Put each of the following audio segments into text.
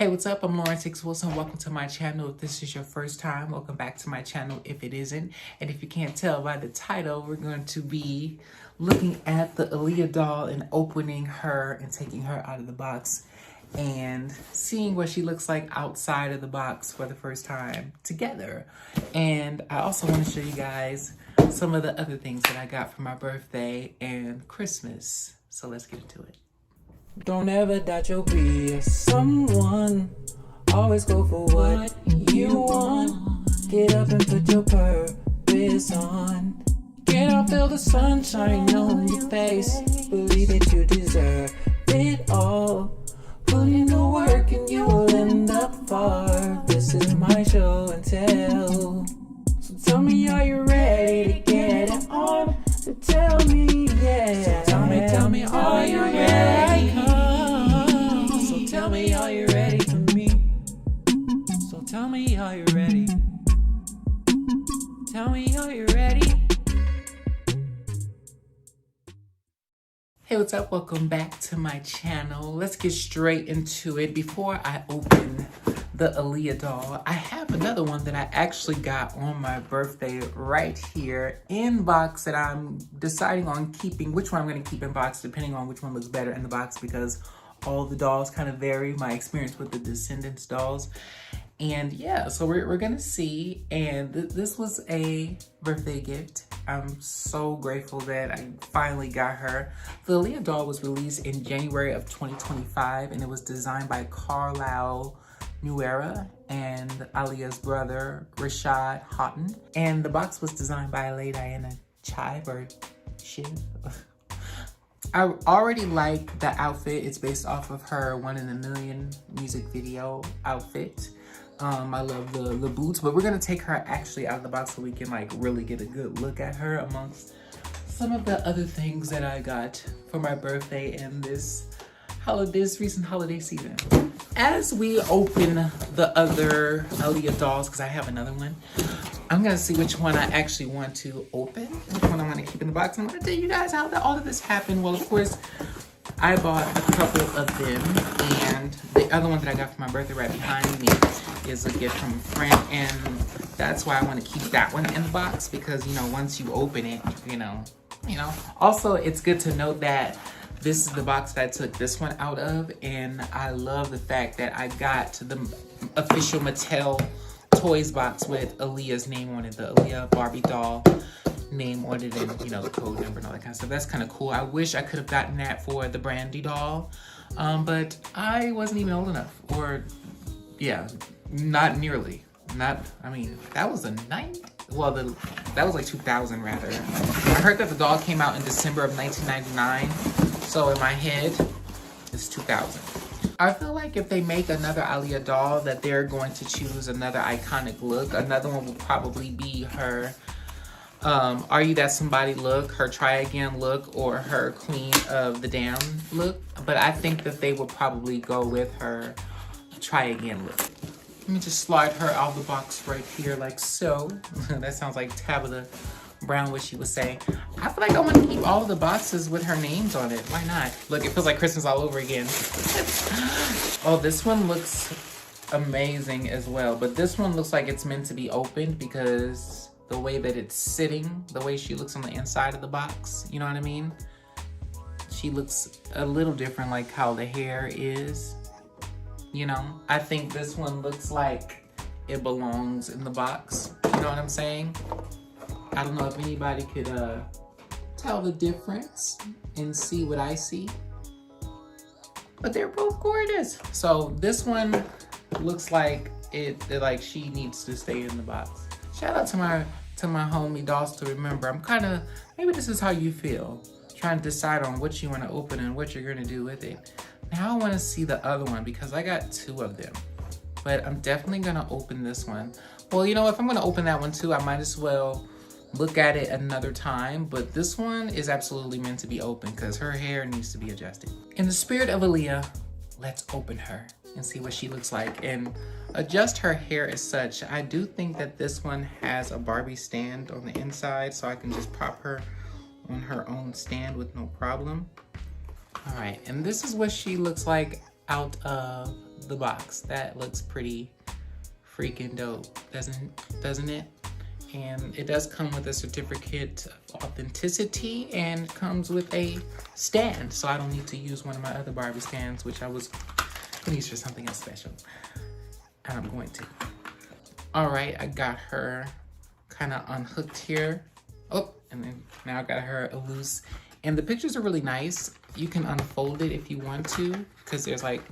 Hey, what's up? I'm Lauren Six Wilson. Welcome to my channel. If this is your first time, welcome back to my channel if it isn't. And if you can't tell by the title, we're going to be looking at the Aaliyah doll and opening her and taking her out of the box and seeing what she looks like outside of the box for the first time together. And I also want to show you guys some of the other things that I got for my birthday and Christmas. So let's get into it. Don't ever doubt you'll be someone. Always go for what you want. Get up and put your purpose on. Get out, feel the sunshine on your face. Believe that you deserve it all. Put in the work and you will end up far. This is my show and tell. So tell me, are you ready to get it on? So tell me, yeah. So tell me, are you ready? So tell me, are you ready for me? So tell me, are you ready? Tell me, are you ready? Hey, what's up? Welcome back to my channel. Let's get straight into it. Before I open the Aaliyah doll, I have another one that I actually got on my birthday right here in box that I'm deciding on keeping, which one I'm going to keep in box depending on which one looks better in the box, because all the dolls kind of vary, my experience with the Descendants dolls. And yeah, so we're gonna see. And this was a birthday gift. I'm so grateful that I finally got her. The Aaliyah doll was released in January of 2025, and it was designed by Carlisle Nuera and Aaliyah's brother, Rashad Houghton. And the box was designed by Lay Diana Chive or Shiv. I already like the outfit. It's based off of her One in a Million music video outfit. I love the boots, but we're gonna take her actually out of the box so we can like really get a good look at her amongst some of the other things that I got for my birthday and this recent holiday season. As we open the other Aaliyah dolls, because I have another one, I'm gonna see which one I actually want to open, which one I want to keep in the box. I'm gonna tell you guys how all of this happened. Well, of course, I bought a couple of them, and the other one that I got for my birthday right behind me is a gift from a friend, and that's why I want to keep that one in the box, because you know, once you open it, you know. Also, it's good to note that this is the box that I took this one out of, and I love the fact that I got the official Mattel toys box with Aaliyah's name on it, the Aaliyah Barbie doll name on it, and you know, the code number and all that kind of stuff. That's kind of cool. I wish I could have gotten that for the Brandy doll, but I wasn't even old enough, or yeah, not nearly. I mean, that was a 90, well, that was like 2000 rather. I heard that the doll came out in December of 1999, so in my head, it's 2000. I feel like if they make another Aaliyah doll, that they're going to choose another iconic look. Another one will probably be her Are You That Somebody look, her Try Again look, or her Queen of the Damned look. But I think that they will probably go with her Try Again look. Let me just slide her out of the box right here like so. That sounds like Tabitha Brown, what she was saying. I feel like I want to keep all of the boxes with her names on it. Why not? Look, it feels like Christmas all over again. Oh, this one looks amazing as well. But this one looks like it's meant to be opened because the way that it's sitting, the way she looks on the inside of the box, you know what I mean? She looks a little different, like how the hair is, you know? I think this one looks like it belongs in the box, you know what I'm saying? I don't know if anybody could tell the difference and see what I see, but they're both gorgeous. So this one looks like like she needs to stay in the box. Shout out to my homie Dolls to Remember. I'm kind of, maybe this is how you feel, trying to decide on what you want to open and what you're going to do with it. Now I want to see the other one because I got two of them, but I'm definitely going to open this one. Well, you know, if I'm going to open that one too, I might as well look at it another time, but this one is absolutely meant to be open because her hair needs to be adjusted. In the spirit of Aaliyah, let's open her and see what she looks like and adjust her hair as such. I do think that this one has a Barbie stand on the inside, so I can just pop her on her own stand with no problem. All right, and this is what she looks like out of the box. That looks pretty freaking dope, doesn't it? And it does come with a certificate of authenticity and comes with a stand. So I don't need to use one of my other Barbie stands, which I was gonna use for something else special. And I'm going to. All right, I got her kind of unhooked here. Oh, and then now I got her loose. And the pictures are really nice. You can unfold it if you want to, because there's like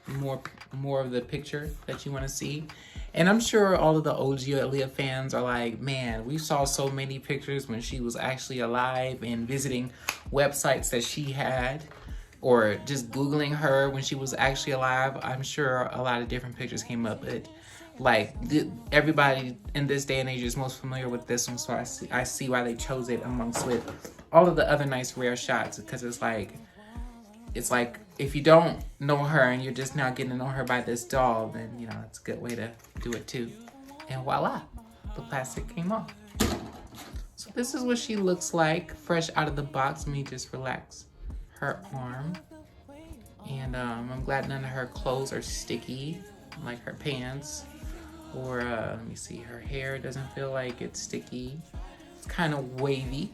more of the picture that you want to see. And I'm sure all of the OG Aaliyah fans are like, man, we saw so many pictures when she was actually alive and visiting websites that she had, or just Googling her when she was actually alive. I'm sure a lot of different pictures came up, but like everybody in this day and age is most familiar with this one. So I see why they chose it amongst with all of the other nice rare shots, because it's like if you don't know her and you're just now getting to know her by this doll, then you know it's a good way to do it too. And voila, the plastic came off. So this is what she looks like fresh out of the box. Let me just relax her arm. And I'm glad none of her clothes are sticky, like her pants. Or let me see, her hair doesn't feel like it's sticky. It's kind of wavy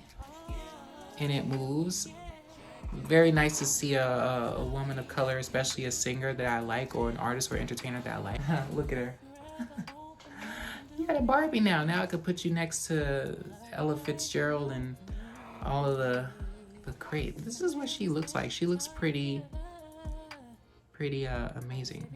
and it moves. Very nice to see a woman of color, especially a singer that I like, or an artist or entertainer that I like. Look at her. You got a Barbie now. Now I could put you next to Ella Fitzgerald and all of the crate. This is what she looks like. She looks pretty amazing.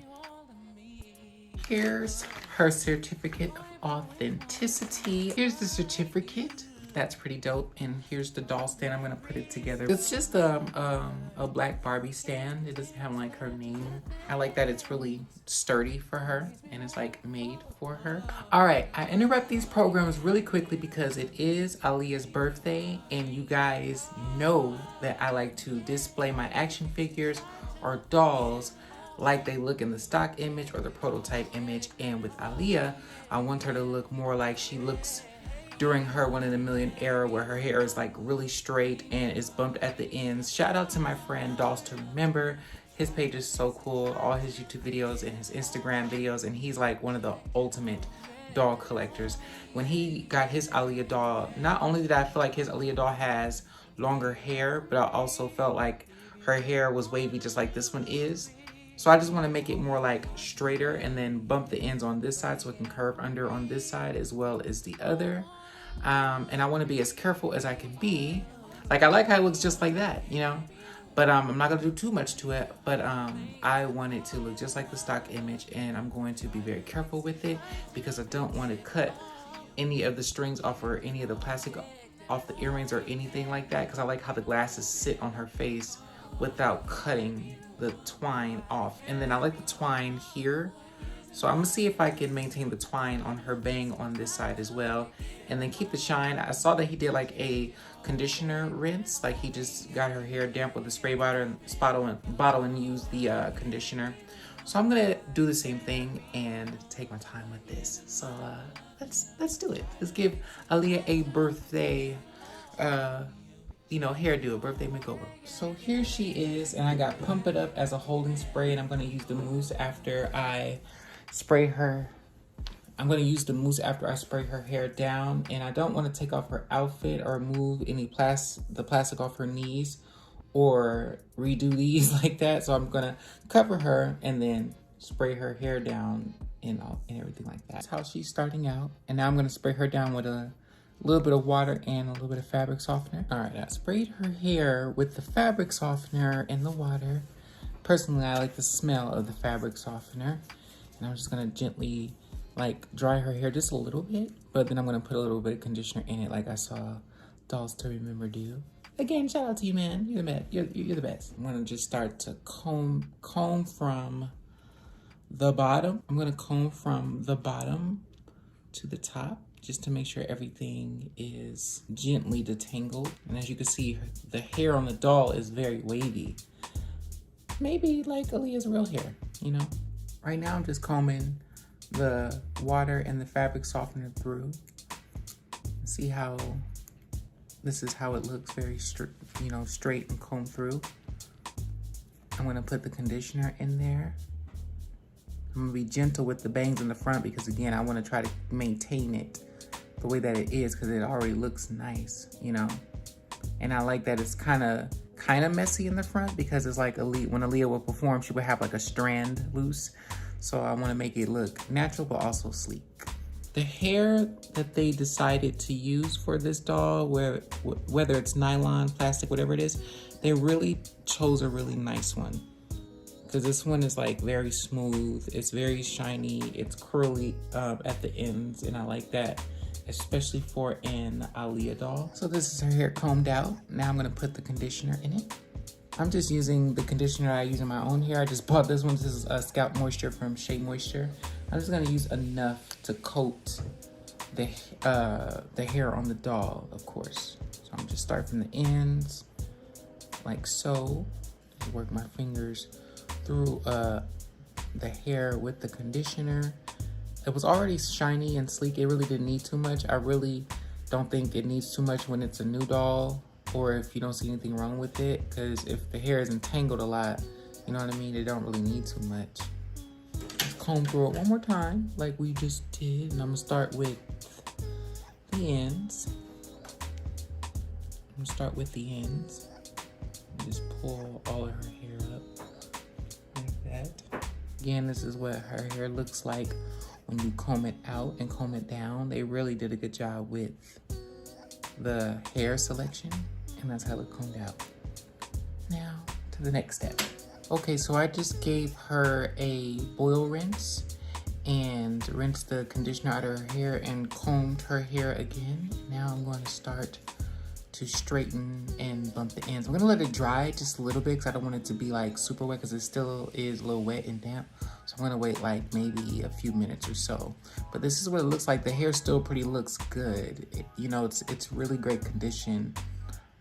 Here's her certificate of authenticity. Here's the certificate. That's pretty dope. And here's the doll stand. I'm gonna put it together. It's just a black Barbie stand. It doesn't have like her name. I like that it's really sturdy for her and it's like made for her. All right, I interrupt these programs really quickly because it is Aaliyah's birthday, and you guys know that I like to display my action figures or dolls like they look in the stock image or the prototype image. And with Aaliyah, I want her to look more like she looks during her 1 in a Million era, where her hair is like really straight and is bumped at the ends. Shout out to my friend Dolls to Remember. His page is so cool. All his YouTube videos and his Instagram videos, and he's like one of the ultimate doll collectors. When he got his Aaliyah doll, not only did I feel like his Aaliyah doll has longer hair, but I also felt like her hair was wavy just like this one is. So I just want to make it more like straighter and then bump the ends on this side so it can curve under on this side as well as the other. And I want to be as careful as I can be. Like, I like how it looks just like that, you know? But I'm not going to do too much to it. But I want it to look just like the stock image. And I'm going to be very careful with it because I don't want to cut any of the strings off or any of the plastic off the earrings or anything like that. Because I like how the glasses sit on her face without cutting the twine off. And then I like the twine here. So I'm gonna see if I can maintain the twine on her bang on this side as well. And then keep the shine. I saw that he did like a conditioner rinse. Like he just got her hair damp with a spray bottle and used the conditioner. So I'm gonna do the same thing and take my time with this. So let's do it. Let's give Aaliyah a birthday hairdo, a birthday makeover. So here she is, and I got Pump It Up as a holding spray, and I'm gonna use the mousse after I spray her. I'm gonna use the mousse after I spray her hair down, and I don't want to take off her outfit or move any the plastic off her knees or redo these like that. So I'm gonna cover her and then spray her hair down and everything like that. That's how she's starting out. And now I'm gonna spray her down with a little bit of water and a little bit of fabric softener. All right, I sprayed her hair with the fabric softener and the water. Personally, I like the smell of the fabric softener. And I'm just gonna gently like dry her hair just a little bit, but then I'm gonna put a little bit of conditioner in it like I saw Dolls to Remember do. Again, shout out to you, man. You're the best. You're the best. I'm gonna just start to comb from the bottom. I'm gonna comb from the bottom to the top, just to make sure everything is gently detangled. And as you can see, the hair on the doll is very wavy. Maybe like Aaliyah's real hair, you know? Right now I'm just combing the water and the fabric softener through. See how this is how it looks, very straight and combed through. I'm gonna put the conditioner in there. I'm gonna be gentle with the bangs in the front because again, I wanna try to maintain it the way that it is because it already looks nice, you know? And I like that it's kind of messy in the front because it's like when Aaliyah will perform, she would have like a strand loose. So I wanna make it look natural, but also sleek. The hair that they decided to use for this doll, whether it's nylon, plastic, whatever it is, they really chose a really nice one. Because this one is like very smooth, it's very shiny, it's curly at the ends, and I like that, especially for an Aaliyah doll. So this is her hair combed out. Now I'm gonna put the conditioner in it. I'm just using the conditioner I use in my own hair. I just bought this one. This is Scalp Moisture from Shea Moisture. I'm just gonna use enough to coat the hair on the doll, of course. So I'm just start from the ends, like so. Just work my fingers through the hair with the conditioner. It was already shiny and sleek. It really didn't need too much. I really don't think it needs too much when it's a new doll or if you don't see anything wrong with it, because if the hair is entangled a lot, you know what I mean, it don't really need too much. Just comb through it one more time like we just did, and I'm gonna start with the ends. I'm gonna start with the ends. Just pull all of her hair up like that. Again, this is what her hair looks like when you comb it out and comb it down. They really did a good job with the hair selection, and that's how it combed out. Now to the next step. Okay, so I just gave her a boil rinse and rinsed the conditioner out of her hair and combed her hair again. Now I'm going to start to straighten and bump the ends. I'm gonna let it dry just a little bit because I don't want it to be like super wet because it still is a little wet and damp. So I'm gonna wait like maybe a few minutes or so. But this is what it looks like. The hair still looks good. You know, it's really great condition.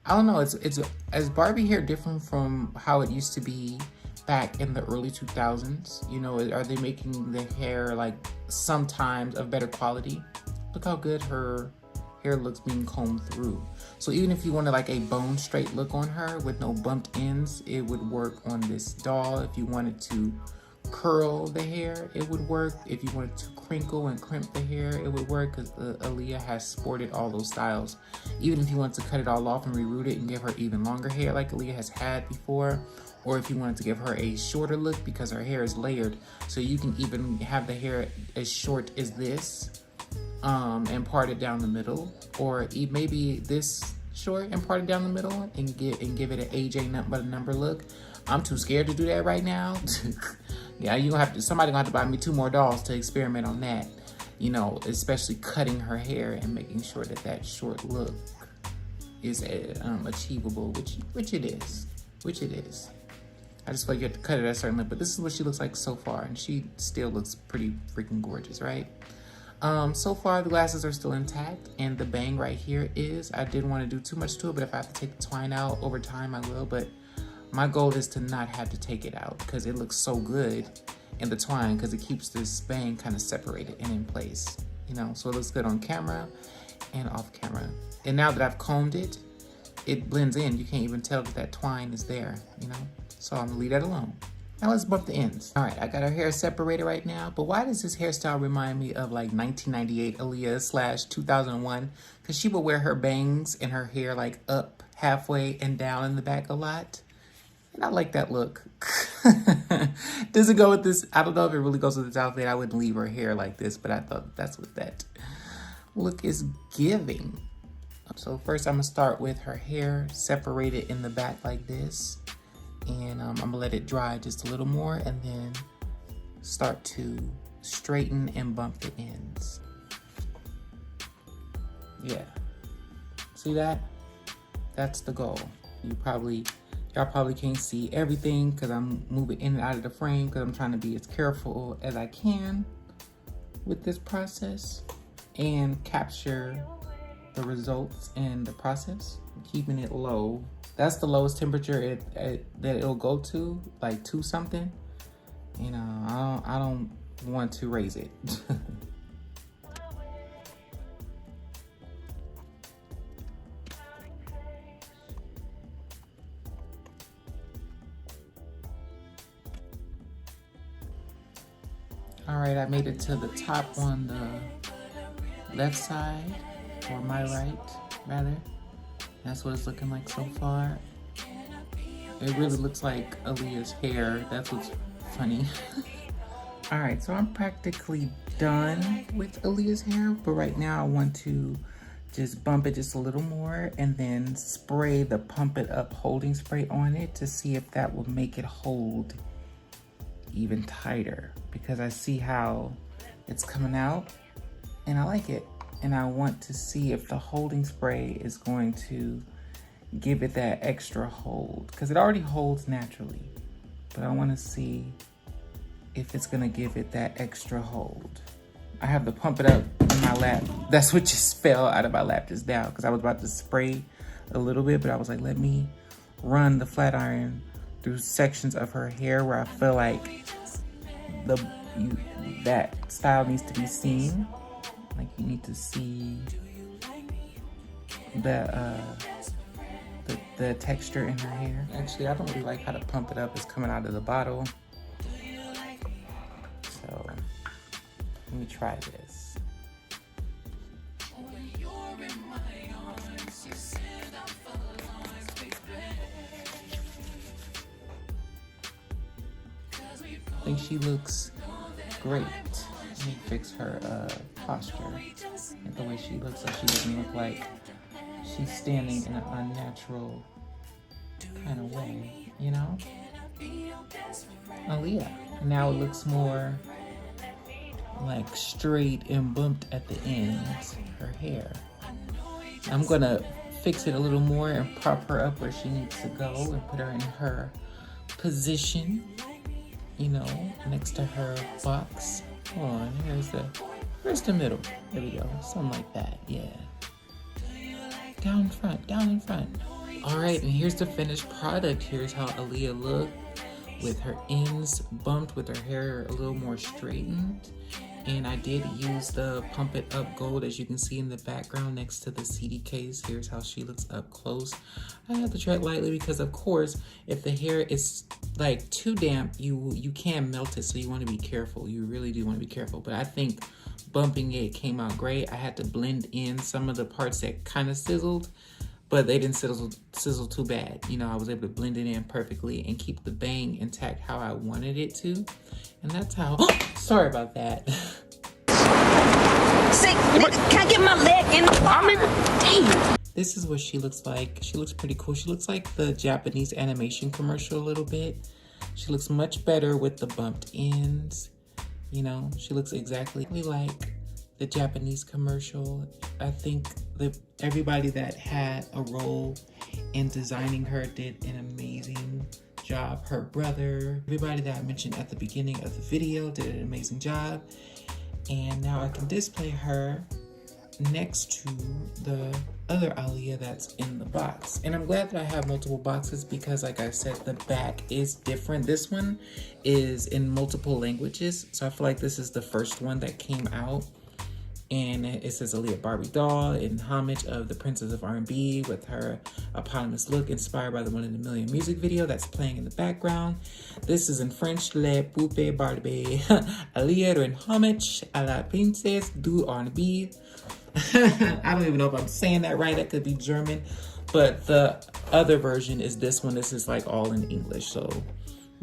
I don't know, is Barbie hair different from how it used to be back in the early 2000s? You know, are they making the hair like sometimes of better quality? Look how good her hair looks being combed through. So even if you wanted like a bone straight look on her with no bumped ends, it would work on this doll. If you wanted to curl the hair, it would work. If you wanted to crinkle and crimp the hair, it would work because Aaliyah has sported all those styles. Even if you wanted to cut it all off and reroot it and give her even longer hair like Aaliyah has had before, or if you wanted to give her a shorter look because her hair is layered, so you can even have the hair as short as this and part it down the middle, or maybe this short and part it down the middle and give it an AJ number look. I'm too scared to do that right now. Yeah, somebody gonna have to buy me 2 more dolls to experiment on that. You know, especially cutting her hair and making sure that short look is achievable, which it is. I just feel like you have to cut it at a certain length, but this is what she looks like so far, and she still looks pretty freaking gorgeous, right? So far the glasses are still intact, and the bang right here is, I didn't want to do too much to it, but if I have to take the twine out over time, I will, but my goal is to not have to take it out because it looks so good in the twine because it keeps this bang kind of separated and in place, you know, so it looks good on camera and off camera. And now that I've combed it, it blends in. You can't even tell that twine is there, you know, so I'm gonna leave that alone. Now let's bump the ends. All right, I got her hair separated right now, but why does this hairstyle remind me of like 1998 Aaliyah / 2001? Because she would wear her bangs and her hair like up halfway and down in the back a lot. And I like that look. Does it go with this? I don't know if it really goes with this outfit. I wouldn't leave her hair like this, but I thought that's what that look is giving. So first I'm gonna start with her hair separated in the back like this. And I'm gonna let it dry just a little more and then start to straighten and bump the ends. Yeah, see that? That's the goal. Y'all probably can't see everything because I'm moving in and out of the frame because I'm trying to be as careful as I can with this process and capture the results in the process, keeping it low. That's the lowest temperature that it'll go to, like 2 something. You know, I don't want to raise it. All right, I made it to the top on the left side, or my right, rather. That's what it's looking like so far. It really looks like Aaliyah's hair. That's what's funny. All right, so I'm practically done with Aaliyah's hair, but right now I want to just bump it just a little more and then spray the Pump It Up holding spray on it to see if that will make it hold even tighter, because I see how it's coming out and I like it. And I want to see if the holding spray is going to give it that extra hold, because it already holds naturally, but I want to see if it's gonna give it that extra hold. I have the Pump It Up in my lap. That's what just fell out of my lap just now, because I was about to spray a little bit, but I was like, let me run the flat iron through sections of her hair where I feel like that style needs to be seen. Like you need to see the texture in her hair. Actually, I don't really like how the Pump It Up is coming out of the bottle. So let me try this. I think she looks great. Let me fix her posture. And the way she looks, so she doesn't look like she's standing in an unnatural kind of way, you know? Aaliyah. Now it looks more like straight and bumped at the ends, her hair. I'm gonna fix it a little more and prop her up where she needs to go and put her in her position, you know, next to her box. Hold on, where's the middle? There we go, something like that, yeah. Down in front. All right, and here's the finished product. Here's how Aaliyah looked with her ends bumped, with her hair a little more straightened. And I did use the Pump It Up Gold, as you can see in the background next to the CD case. Here's how she looks up close. I have to tread lightly because, of course, if the hair is like too damp, you can melt it, so you want to be careful. You really do want to be careful. But I think bumping it came out great. I had to blend in some of the parts that kind of sizzled, but they didn't sizzle too bad. You know, I was able to blend it in perfectly and keep the bang intact how I wanted it to. And that's how, sorry about that. Say, can I get my leg in the bar? Damn. This is what she looks like. She looks pretty cool. She looks like the Japanese animation commercial a little bit. She looks much better with the bumped ends. You know, she looks exactly like the Japanese commercial. I think everybody that had a role in designing her did an amazing job. Her brother, everybody that I mentioned at the beginning of the video did an amazing job. And now I can display her next to the other Aaliyah that's in the box. And I'm glad that I have multiple boxes because, like I said, the back is different. This one is in multiple languages. So I feel like this is the first one that came out. And it says Aaliyah Barbie doll in homage of the Princess of R&B with her eponymous look inspired by the One in a Million music video that's playing in the background. This is in French, Le Poupée Barbie. Aaliyah en homage à la Princesse du R&B. I don't even know if I'm saying that right. That could be German. But the other version is this one. This is like all in English. So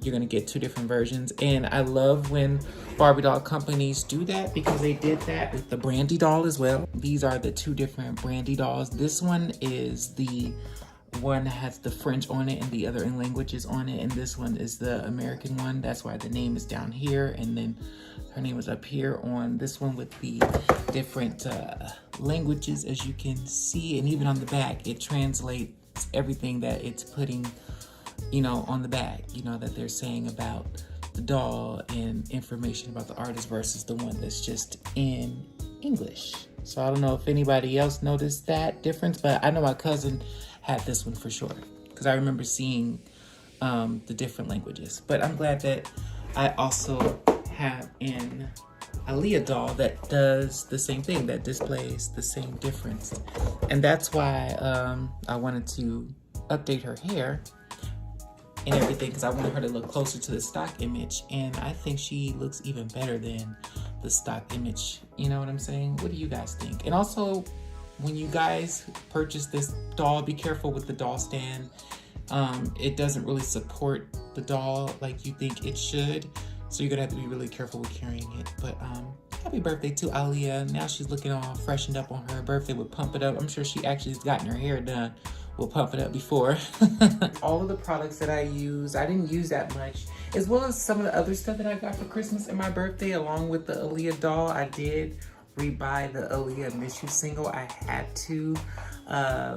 you're gonna get two different versions. And I love when Barbie doll companies do that because they did that with the Brandy doll as well. These are the two different Brandy dolls. This one is the one that has the French on it and the other in languages on it. And this one is the American one. That's why the name is down here. And then her name is up here on this one with the different languages, as you can see. And even on the back, it translates everything that it's putting, you know, on the back, you know, that they're saying about the doll and information about the artist versus the one that's just in English. So I don't know if anybody else noticed that difference, but I know my cousin had this one for sure because I remember seeing the different languages. But I'm glad that I also have an Aaliyah doll that does the same thing, that displays the same difference. And that's why I wanted to update her hair and everything because I wanted her to look closer to the stock image, and I think she looks even better than the stock image. You know what I'm saying? What do you guys think? And also, when you guys purchase this doll, be careful with the doll stand. It doesn't really support the doll like you think it should, so you're gonna have to be really careful with carrying it. But happy birthday to Aaliyah. Now she's looking all freshened up on her birthday with Pump It Up. I'm sure she actually has gotten her hair done with Pump It Up before. All of the products that I use, I didn't use that much, as well as some of the other stuff that I got for Christmas and my birthday, along with the Aaliyah doll. I did rebuy the Aaliyah Miss You single. I had to,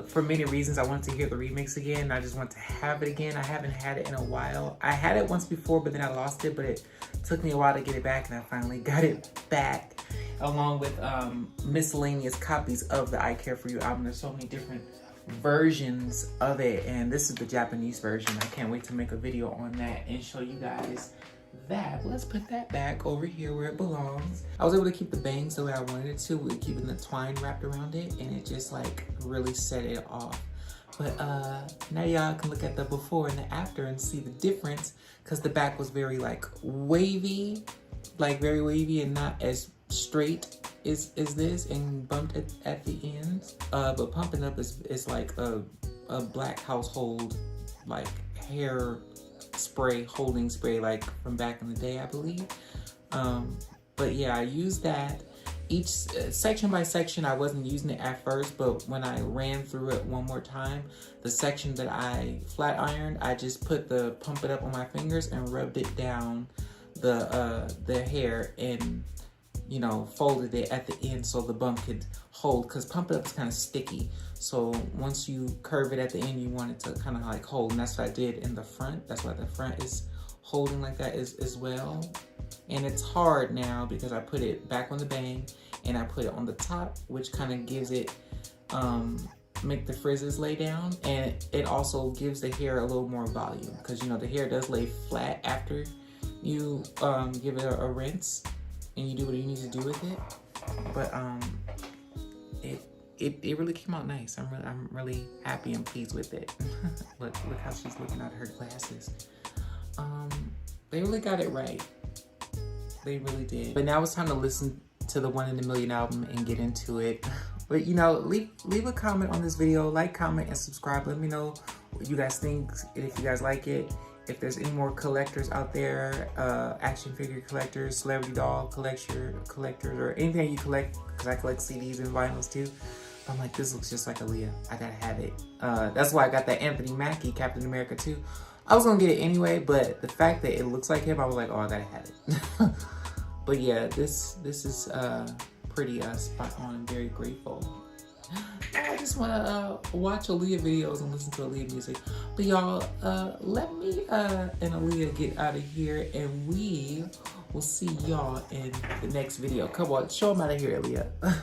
for many reasons. I wanted to hear the remix again. I just want to have it again. I haven't had it in a while. I had it once before, but then I lost it, but it took me a while to get it back, and I finally got it back, along with miscellaneous copies of the I Care For You album. There's so many different versions of it, and this is the Japanese version. I can't wait to make a video on that and show you guys that. Let's put that back over here where it belongs. I was able to keep the bangs the way I wanted it to, with keeping the twine wrapped around it, and it just like really set it off. But now y'all can look at the before and the after and see the difference, because the back was very like wavy, like very wavy and not as straight is this, and bumped at the ends. But Pumping Up is like a black household like hair spray, holding spray, like from back in the day, I believe. But yeah, I used that. Each section by section, I wasn't using it at first, but when I ran through it one more time, the section that I flat ironed, I just put the Pump It Up on my fingers and rubbed it down the hair, and you know, folded it at the end so the bump could hold, because Pump It Up is kind of sticky. So once you curve it at the end, you want it to kind of like hold, and that's what I did in the front. That's why the front is holding like that as well. And it's hard now because I put it back on the bang and I put it on the top, which kind of gives it, make the frizzes lay down, and it also gives the hair a little more volume, because you know the hair does lay flat after you give it a rinse and you do what you need to do with it. But it really came out nice. I'm really happy and pleased with it. look how she's looking out of her glasses. They really got it right. They really did. But now it's time to listen to the One in a Million album and get into it. But you know, leave a comment on this video, like, comment, and subscribe. Let me know what you guys think, and if you guys like it. If there's any more collectors out there, action figure collectors, celebrity doll collectors, or anything you collect, because I collect CDs and vinyls too. I'm like, this looks just like Aaliyah. I gotta have it. That's why I got that Anthony Mackie Captain America too. I was gonna get it anyway, but the fact that it looks like him, I was like, oh, I gotta have it. But yeah, this is pretty spot on. I'm very grateful. I just want to watch Aaliyah videos and listen to Aaliyah music. But y'all, let me and Aaliyah get out of here, and we will see y'all in the next video. Come on, show them out of here, Aaliyah.